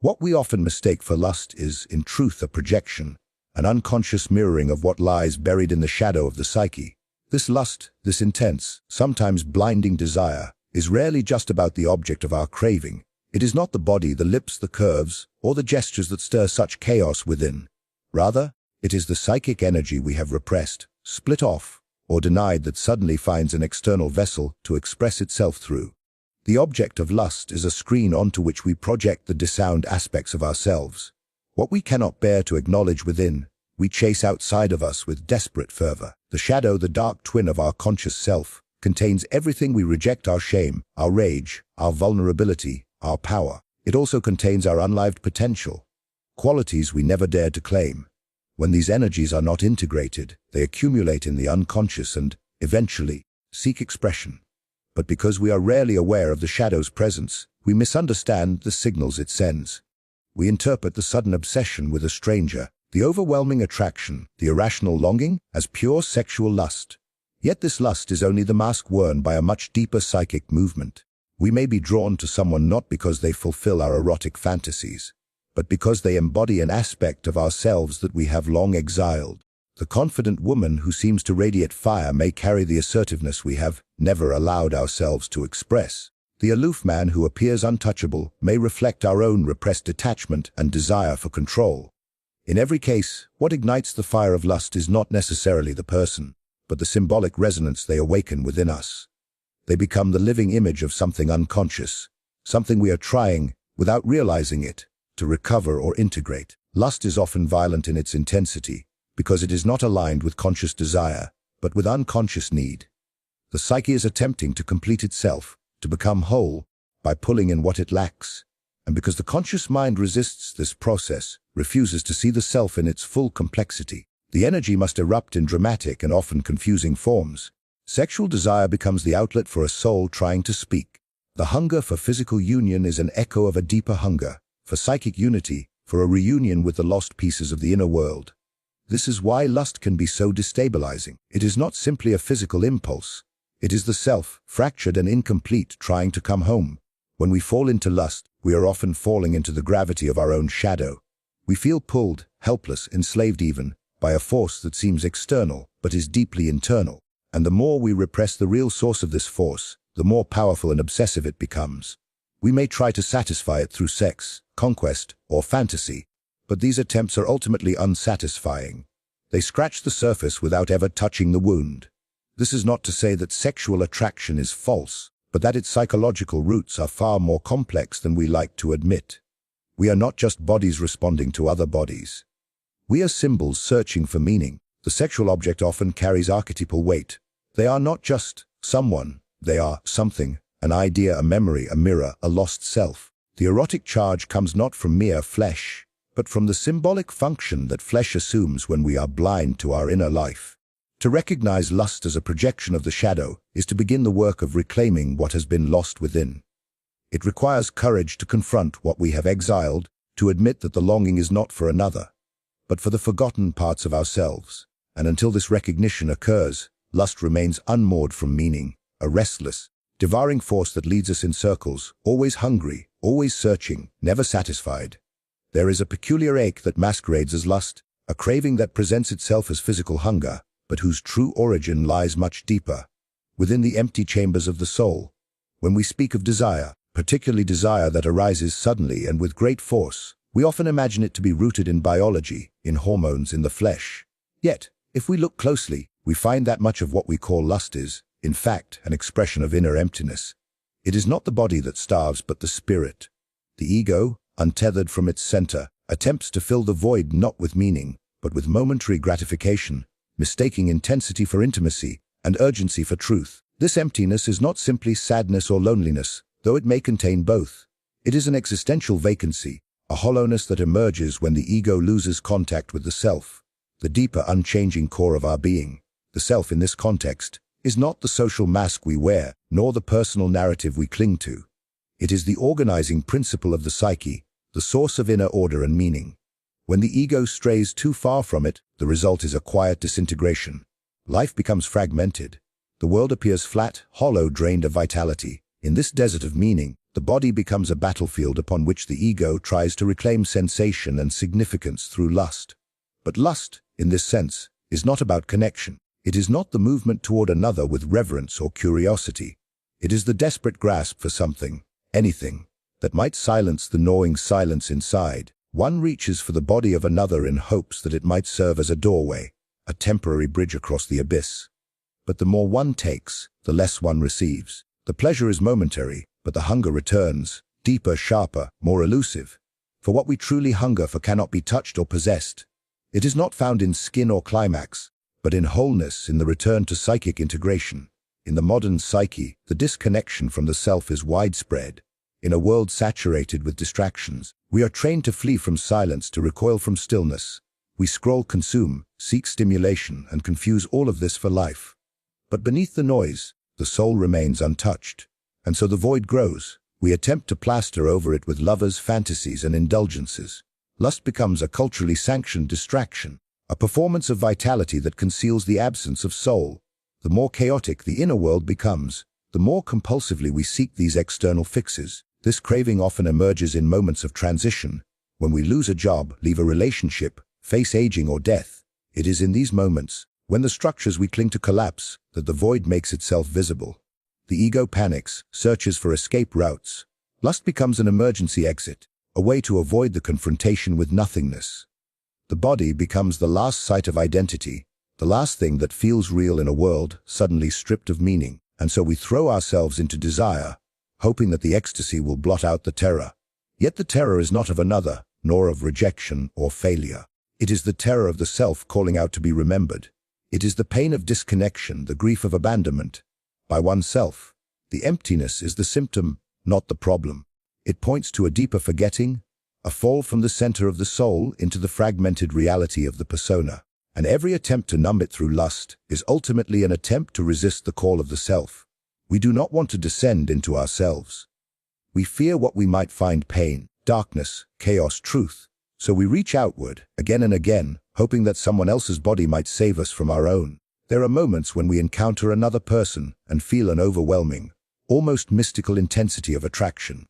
What we often mistake for lust is, in truth, a projection, an unconscious mirroring of what lies buried in the shadow of the psyche. This lust, this intense, sometimes blinding desire, is rarely just about the object of our craving. It is not the body, the lips, the curves, or the gestures that stir such chaos within. Rather, it is the psychic energy we have repressed, split off, or denied that suddenly finds an external vessel to express itself through. The object of lust is a screen onto which we project the dissound aspects of ourselves. What we cannot bear to acknowledge within, we chase outside of us with desperate fervor. The shadow, the dark twin of our conscious self, contains everything we reject: our shame, our rage, our vulnerability, our power. It also contains our unlived potential, qualities we never dared to claim. When these energies are not integrated, they accumulate in the unconscious and, eventually, seek expression. But because we are rarely aware of the shadow's presence, we misunderstand the signals it sends. We interpret the sudden obsession with a stranger, the overwhelming attraction, the irrational longing, as pure sexual lust. Yet this lust is only the mask worn by a much deeper psychic movement. We may be drawn to someone not because they fulfill our erotic fantasies, but because they embody an aspect of ourselves that we have long exiled. The confident woman who seems to radiate fire may carry the assertiveness we have never allowed ourselves to express. The aloof man who appears untouchable may reflect our own repressed detachment and desire for control. In every case, what ignites the fire of lust is not necessarily the person, but the symbolic resonance they awaken within us. They become the living image of something unconscious, something we are trying, without realizing it, to recover or integrate. Lust is often violent in its intensity, because it is not aligned with conscious desire, but with unconscious need. The psyche is attempting to complete itself, to become whole, by pulling in what it lacks. And because the conscious mind resists this process, refuses to see the self in its full complexity, the energy must erupt in dramatic and often confusing forms. Sexual desire becomes the outlet for a soul trying to speak. The hunger for physical union is an echo of a deeper hunger, for psychic unity, for a reunion with the lost pieces of the inner world. This is why lust can be so destabilizing. It is not simply a physical impulse. It is the self, fractured and incomplete, trying to come home. When we fall into lust, we are often falling into the gravity of our own shadow. We feel pulled, helpless, enslaved even, by a force that seems external, but is deeply internal. And the more we repress the real source of this force, the more powerful and obsessive it becomes. We may try to satisfy it through sex, conquest, or fantasy, but these attempts are ultimately unsatisfying. They scratch the surface without ever touching the wound. This is not to say that sexual attraction is false, but that its psychological roots are far more complex than we like to admit. We are not just bodies responding to other bodies. We are symbols searching for meaning. The sexual object often carries archetypal weight. They are not just someone, they are something, an idea, a memory, a mirror, a lost self. The erotic charge comes not from mere flesh, but from the symbolic function that flesh assumes when we are blind to our inner life. To recognize lust as a projection of the shadow is to begin the work of reclaiming what has been lost within. It requires courage to confront what we have exiled, to admit that the longing is not for another, but for the forgotten parts of ourselves. And until this recognition occurs, lust remains unmoored from meaning, a restless, devouring force that leads us in circles, always hungry, always searching, never satisfied. There is a peculiar ache that masquerades as lust, a craving that presents itself as physical hunger, but whose true origin lies much deeper, within the empty chambers of the soul. When we speak of desire, particularly desire that arises suddenly and with great force, we often imagine it to be rooted in biology, in hormones, in the flesh. Yet, if we look closely, we find that much of what we call lust is, in fact, an expression of inner emptiness. It is not the body that starves, but the spirit. The ego, untethered from its center, attempts to fill the void not with meaning, but with momentary gratification, mistaking intensity for intimacy and urgency for truth. This emptiness is not simply sadness or loneliness, though it may contain both. It is an existential vacancy, a hollowness that emerges when the ego loses contact with the self. The deeper, unchanging core of our being, the self in this context, is not the social mask we wear, nor the personal narrative we cling to. It is the organizing principle of the psyche, the source of inner order and meaning. When the ego strays too far from it, the result is a quiet disintegration. Life becomes fragmented. The world appears flat, hollow, drained of vitality. In this desert of meaning, The body becomes a battlefield upon which the ego tries to reclaim sensation and significance through lust. But lust, in this sense, is not about connection. It is not the movement toward another with reverence or curiosity. It is the desperate grasp for something, anything, that might silence the gnawing silence inside. One reaches for the body of another in hopes that it might serve as a doorway, a temporary bridge across the abyss. But the more one takes, the less one receives. The pleasure is momentary, but the hunger returns, deeper, sharper, more elusive. For what we truly hunger for cannot be touched or possessed. It is not found in skin or climax, but in wholeness, in the return to psychic integration. In the modern psyche, the disconnection from the self is widespread. In a world saturated with distractions, we are trained to flee from silence, to recoil from stillness. We scroll, consume, seek stimulation, and confuse all of this for life. But beneath the noise, the soul remains untouched. And so the void grows. We attempt to plaster over it with lovers, fantasies, and indulgences. Lust becomes a culturally sanctioned distraction, a performance of vitality that conceals the absence of soul. The more chaotic the inner world becomes, the more compulsively we seek these external fixes. This craving often emerges in moments of transition, when we lose a job, leave a relationship, face aging or death. It is in these moments, when the structures we cling to collapse, that the void makes itself visible. The ego panics, searches for escape routes. Lust becomes an emergency exit, a way to avoid the confrontation with nothingness. The body becomes the last site of identity, the last thing that feels real in a world suddenly stripped of meaning, and so we throw ourselves into desire, hoping that the ecstasy will blot out the terror. Yet the terror is not of another, nor of rejection or failure. It is the terror of the self calling out to be remembered. It is the pain of disconnection, the grief of abandonment by oneself. The emptiness is the symptom, not the problem. It points to a deeper forgetting, a fall from the center of the soul into the fragmented reality of the persona. And every attempt to numb it through lust is ultimately an attempt to resist the call of the self. We do not want to descend into ourselves. We fear what we might find: pain, darkness, chaos, truth. So we reach outward, again and again, hoping that someone else's body might save us from our own. There are moments when we encounter another person and feel an overwhelming, almost mystical intensity of attraction.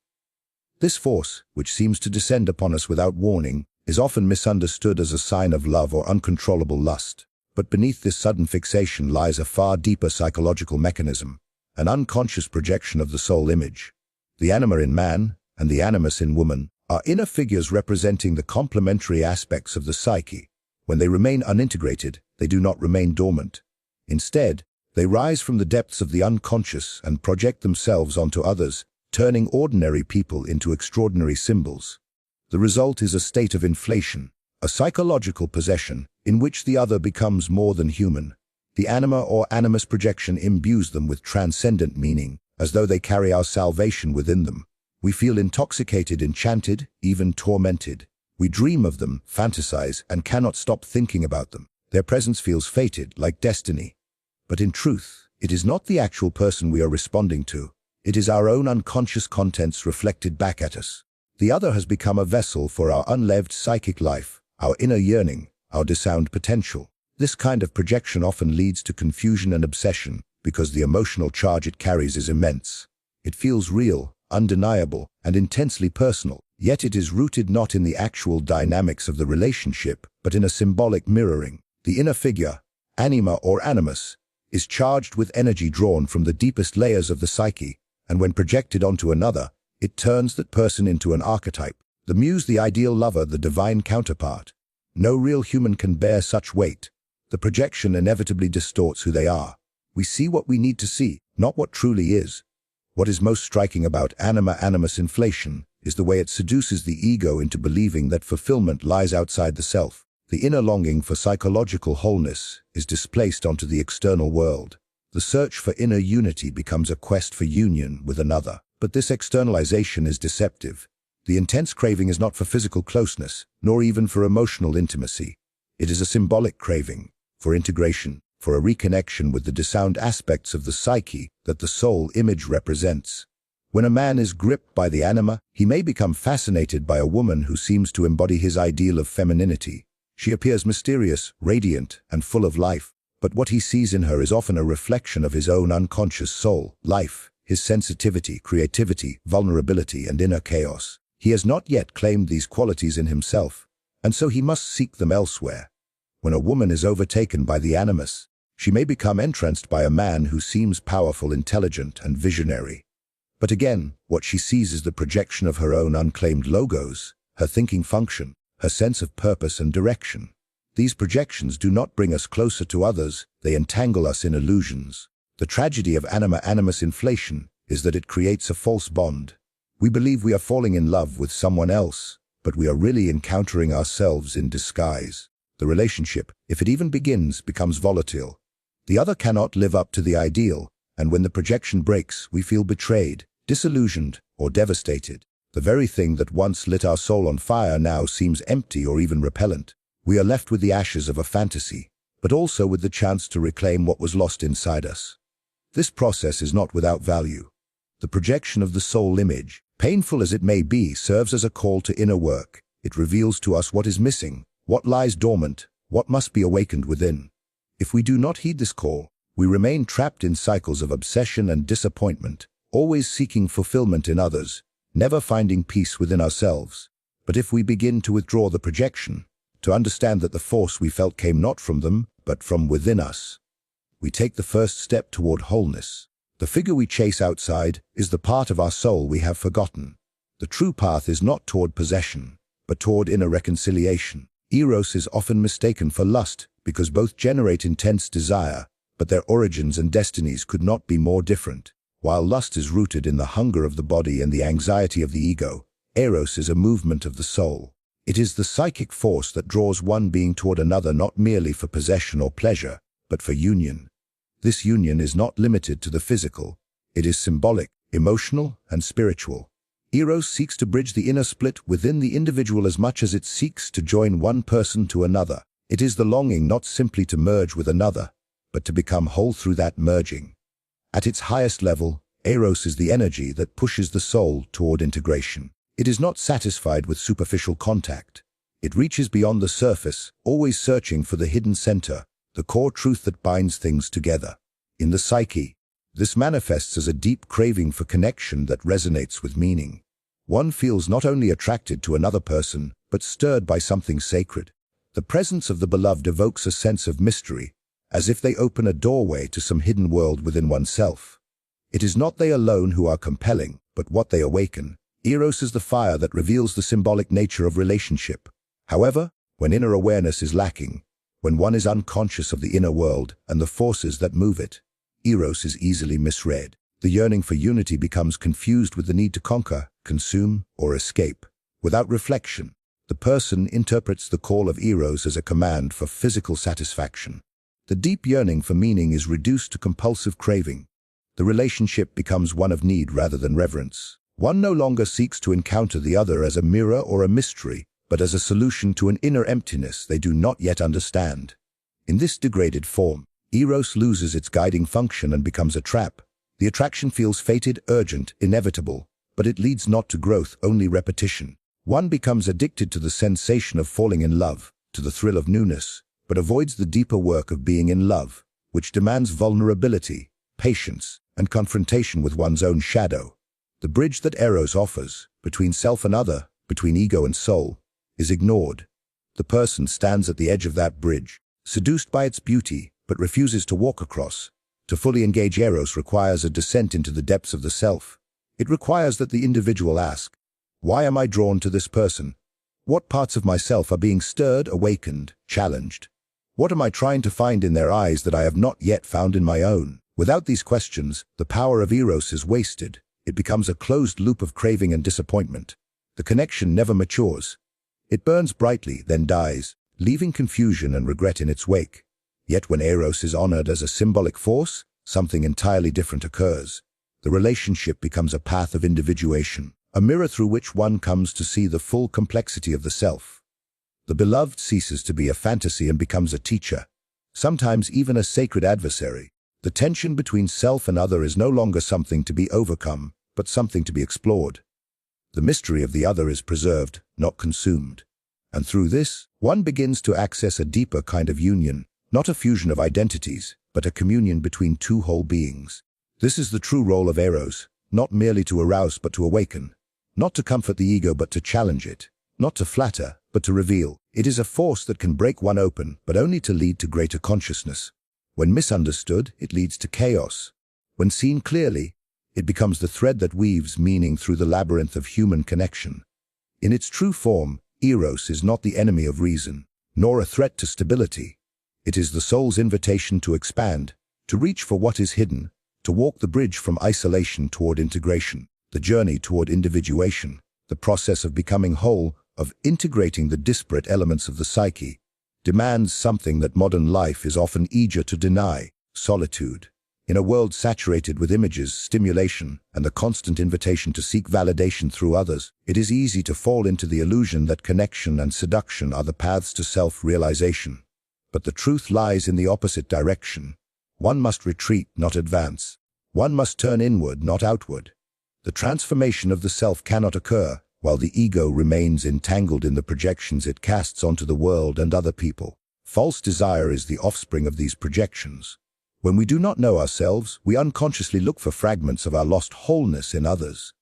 This force, which seems to descend upon us without warning, is often misunderstood as a sign of love or uncontrollable lust. But beneath this sudden fixation lies a far deeper psychological mechanism, an unconscious projection of the soul image. The anima in man and the animus in woman are inner figures representing the complementary aspects of the psyche. When they remain unintegrated, they do not remain dormant. Instead, they rise from the depths of the unconscious and project themselves onto others, turning ordinary people into extraordinary symbols. The result is a state of inflation, a psychological possession in which the other becomes more than human. The anima or animus projection imbues them with transcendent meaning, as though they carry our salvation within them. We feel intoxicated, enchanted, even tormented. We dream of them, fantasize, and cannot stop thinking about them. Their presence feels fated, like destiny. But in truth, it is not the actual person we are responding to. It is our own unconscious contents reflected back at us. The other has become a vessel for our unlived psychic life, our inner yearning, our disowned potential. This kind of projection often leads to confusion and obsession because the emotional charge it carries is immense. It feels real, undeniable, and intensely personal, yet it is rooted not in the actual dynamics of the relationship, but in a symbolic mirroring. The inner figure, anima or animus, is charged with energy drawn from the deepest layers of the psyche, and when projected onto another, it turns that person into an archetype. The muse, the ideal lover, the divine counterpart. No real human can bear such weight. The projection inevitably distorts who they are. We see what we need to see, not what truly is. What is most striking about anima-animus inflation is the way it seduces the ego into believing that fulfillment lies outside the self. The inner longing for psychological wholeness is displaced onto the external world. The search for inner unity becomes a quest for union with another. But this externalization is deceptive. The intense craving is not for physical closeness, nor even for emotional intimacy. It is a symbolic craving, for integration, for a reconnection with the disowned aspects of the psyche that the soul image represents. When a man is gripped by the anima, he may become fascinated by a woman who seems to embody his ideal of femininity. She appears mysterious, radiant, and full of life, but what he sees in her is often a reflection of his own unconscious soul, life, his sensitivity, creativity, vulnerability, and inner chaos. He has not yet claimed these qualities in himself, and so he must seek them elsewhere. When a woman is overtaken by the animus, she may become entranced by a man who seems powerful, intelligent, and visionary. But again, what she sees is the projection of her own unclaimed logos, her thinking function, her sense of purpose and direction. These projections do not bring us closer to others, they entangle us in illusions. The tragedy of anima-animus inflation is that it creates a false bond. We believe we are falling in love with someone else, but we are really encountering ourselves in disguise. The relationship, if it even begins, becomes volatile. The other cannot live up to the ideal, and when the projection breaks, we feel betrayed, disillusioned, or devastated. The very thing that once lit our soul on fire now seems empty or even repellent. We are left with the ashes of a fantasy, but also with the chance to reclaim what was lost inside us. This process is not without value. The projection of the soul image, painful as it may be, serves as a call to inner work. It reveals to us what is missing, what lies dormant, what must be awakened within. If we do not heed this call, we remain trapped in cycles of obsession and disappointment, always seeking fulfillment in others, never finding peace within ourselves. But if we begin to withdraw the projection, to understand that the force we felt came not from them, but from within us, we take the first step toward wholeness. The figure we chase outside is the part of our soul we have forgotten. The true path is not toward possession, but toward inner reconciliation. Eros is often mistaken for lust because both generate intense desire, but their origins and destinies could not be more different. While lust is rooted in the hunger of the body and the anxiety of the ego, Eros is a movement of the soul. It is the psychic force that draws one being toward another not merely for possession or pleasure, but for union. This union is not limited to the physical. It is symbolic, emotional, and spiritual. Eros seeks to bridge the inner split within the individual as much as it seeks to join one person to another. It is the longing not simply to merge with another, but to become whole through that merging. At its highest level, Eros is the energy that pushes the soul toward integration. It is not satisfied with superficial contact. It reaches beyond the surface, always searching for the hidden center, the core truth that binds things together. In the psyche, this manifests as a deep craving for connection that resonates with meaning. One feels not only attracted to another person, but stirred by something sacred. The presence of the beloved evokes a sense of mystery, as if they open a doorway to some hidden world within oneself. It is not they alone who are compelling, but what they awaken. Eros is the fire that reveals the symbolic nature of relationship. However, when inner awareness is lacking, when one is unconscious of the inner world and the forces that move it, Eros is easily misread. The yearning for unity becomes confused with the need to conquer, consume, or escape. Without reflection, the person interprets the call of Eros as a command for physical satisfaction. The deep yearning for meaning is reduced to compulsive craving. The relationship becomes one of need rather than reverence. One no longer seeks to encounter the other as a mirror or a mystery, but as a solution to an inner emptiness they do not yet understand. In this degraded form, Eros loses its guiding function and becomes a trap. The attraction feels fated, urgent, inevitable, but it leads not to growth, only repetition. One becomes addicted to the sensation of falling in love, to the thrill of newness, but avoids the deeper work of being in love, which demands vulnerability, patience, and confrontation with one's own shadow. The bridge that Eros offers, between self and other, between ego and soul, is ignored. The person stands at the edge of that bridge, seduced by its beauty, but refuses to walk across. To fully engage Eros requires a descent into the depths of the self. It requires that the individual ask, why am I drawn to this person? What parts of myself are being stirred, awakened, challenged? What am I trying to find in their eyes that I have not yet found in my own? Without these questions, the power of Eros is wasted. It becomes a closed loop of craving and disappointment. The connection never matures. It burns brightly, then dies, leaving confusion and regret in its wake. Yet when Eros is honored as a symbolic force, something entirely different occurs. The relationship becomes a path of individuation, a mirror through which one comes to see the full complexity of the self. The beloved ceases to be a fantasy and becomes a teacher, sometimes even a sacred adversary. The tension between self and other is no longer something to be overcome, but something to be explored. The mystery of the other is preserved, not consumed. And through this, one begins to access a deeper kind of union, not a fusion of identities, but a communion between two whole beings. This is the true role of Eros, not merely to arouse but to awaken, not to comfort the ego but to challenge it, not to flatter but to reveal. It is a force that can break one open, but only to lead to greater consciousness. When misunderstood, it leads to chaos. When seen clearly, it becomes the thread that weaves meaning through the labyrinth of human connection. In its true form, Eros is not the enemy of reason, nor a threat to stability. It is the soul's invitation to expand, to reach for what is hidden, to walk the bridge from isolation toward integration, the journey toward individuation, the process of becoming whole, of integrating the disparate elements of the psyche, demands something that modern life is often eager to deny: solitude. In a world saturated with images, stimulation, and the constant invitation to seek validation through others, it is easy to fall into the illusion that connection and seduction are the paths to self-realization. But the truth lies in the opposite direction. One must retreat, not advance. One must turn inward, not outward. The transformation of the self cannot occur while the ego remains entangled in the projections it casts onto the world and other people. False desire is the offspring of these projections. When we do not know ourselves, we unconsciously look for fragments of our lost wholeness in others.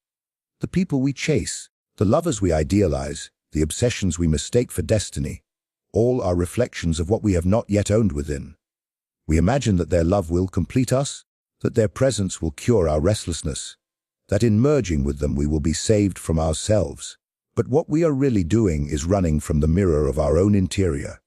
The people we chase, the lovers we idealize, the obsessions we mistake for destiny, all are reflections of what we have not yet owned within. We imagine that their love will complete us, that their presence will cure our restlessness, that in merging with them we will be saved from ourselves. But what we are really doing is running from the mirror of our own interior.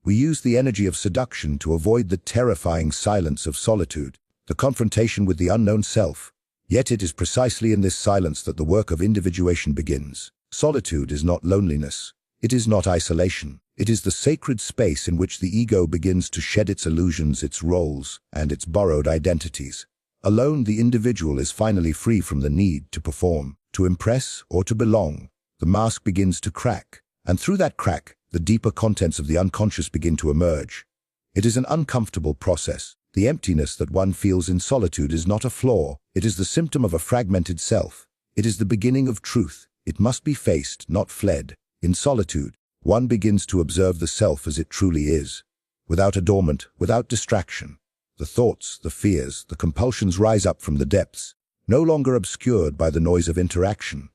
We use the energy of seduction to avoid the terrifying silence of solitude, the confrontation with the unknown self. Yet it is precisely in this silence that the work of individuation begins. Solitude is not loneliness. It is not isolation. It is the sacred space in which the ego begins to shed its illusions, its roles, and its borrowed identities. Alone, the individual is finally free from the need to perform, to impress, or to belong. The mask begins to crack, and through that crack, the deeper contents of the unconscious begin to emerge. It is an uncomfortable process. The emptiness that one feels in solitude is not a flaw. It is the symptom of a fragmented self. It is the beginning of truth. It must be faced, not fled. In solitude, one begins to observe the self as it truly is, without adornment, without distraction. The thoughts, the fears, the compulsions rise up from the depths, no longer obscured by the noise of interaction.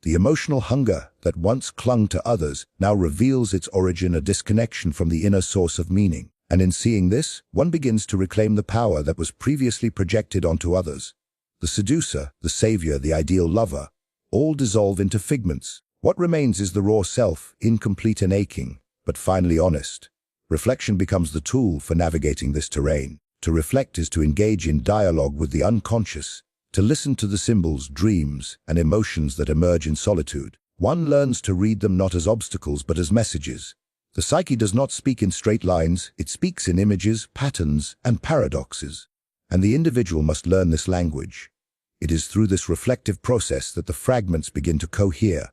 The emotional hunger that once clung to others now reveals its origin, a disconnection from the inner source of meaning. And in seeing this, one begins to reclaim the power that was previously projected onto others. The seducer, the savior, the ideal lover, all dissolve into figments. What remains is the raw self, incomplete and aching, but finally honest. Reflection becomes the tool for navigating this terrain. To reflect is to engage in dialogue with the unconscious, to listen to the symbols, dreams, and emotions that emerge in solitude. One learns to read them not as obstacles but as messages. The psyche does not speak in straight lines, it speaks in images, patterns, and paradoxes. And the individual must learn this language. It is through this reflective process that the fragments begin to cohere.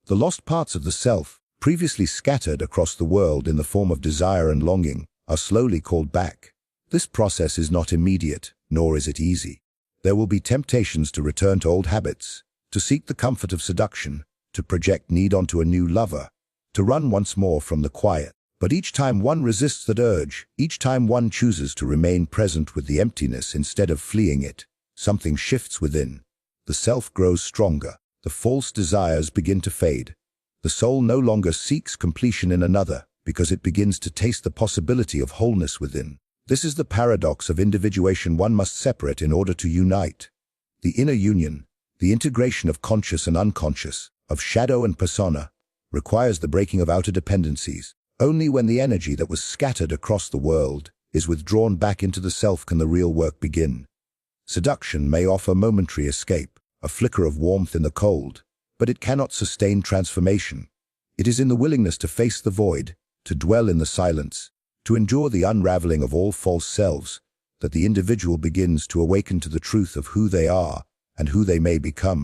The lost parts of the self, previously scattered across the world in the form of desire and longing, are slowly called back. This process is not immediate, nor is it easy. There will be temptations to return to old habits, to seek the comfort of seduction, to project need onto a new lover, to run once more from the quiet. But each time one resists that urge, each time one chooses to remain present with the emptiness instead of fleeing it, something shifts within. The self grows stronger. The false desires begin to fade. The soul no longer seeks completion in another because it begins to taste the possibility of wholeness within. This is the paradox of individuation one must separate in order to unite. The inner union, the integration of conscious and unconscious, of shadow and persona, requires the breaking of outer dependencies. Only when the energy that was scattered across the world is withdrawn back into the self can the real work begin. Seduction may offer momentary escape, a flicker of warmth in the cold, but it cannot sustain transformation. It is in the willingness to face the void, to dwell in the silence, to endure the unraveling of all false selves, that the individual begins to awaken to the truth of who they are and who they may become.